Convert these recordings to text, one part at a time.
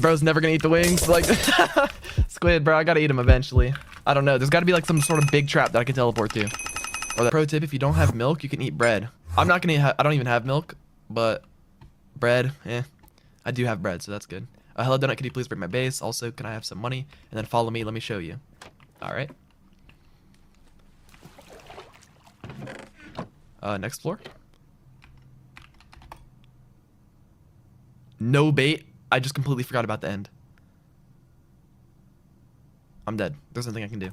Bro's never gonna eat the wings. Like, squid, bro, I gotta eat them eventually. I don't know. There's gotta be like some sort of big trap that I can teleport to. Or that pro tip, if you don't have milk, you can eat bread. I'm not gonna I don't even have milk, but bread, I do have bread, so that's good. Hello, Donut, can you please break my base? Also, can I have some money? And then follow me, let me show you. Alright. Next floor. No bait. I just completely forgot about the end. I'm dead. There's nothing I can do.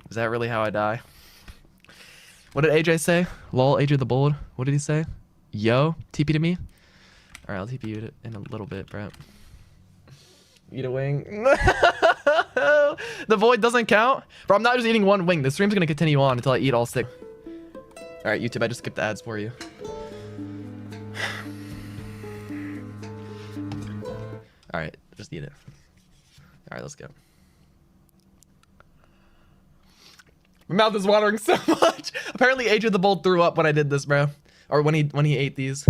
Is that really how I die? What did AJ say? Lol, AJ the Bold. What did he say? Yo, TP to me? Alright, I'll TP you in a little bit, bro. Eat a wing. The void doesn't count? Bro, I'm not just eating one wing. The stream's gonna continue on until I eat all 6. Alright, YouTube, I just skipped the ads for you. Alright, just eat it. Alright, let's go. My mouth is watering so much. Apparently, AJ the Bold threw up when I did this, bro. Or when he ate these.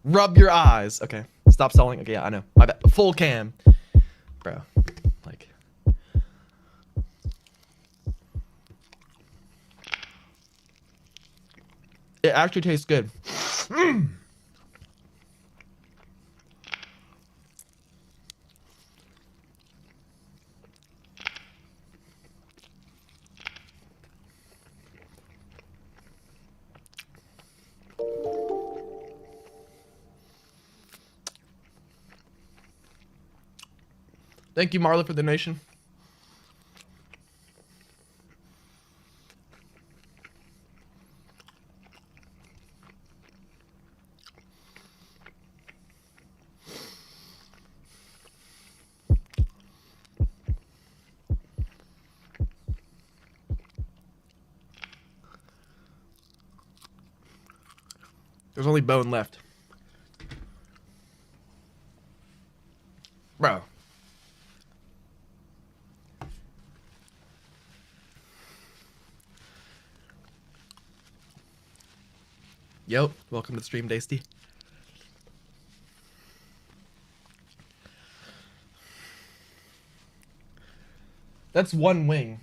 Rub your eyes. Okay, stop stalling. Okay, yeah, I know. My bad. Full cam, bro. Like, it actually tastes good. Mm. Thank you, Marla, for the donation. There's only bone left. Bro. Yo, welcome to the stream, Dasty. That's one wing.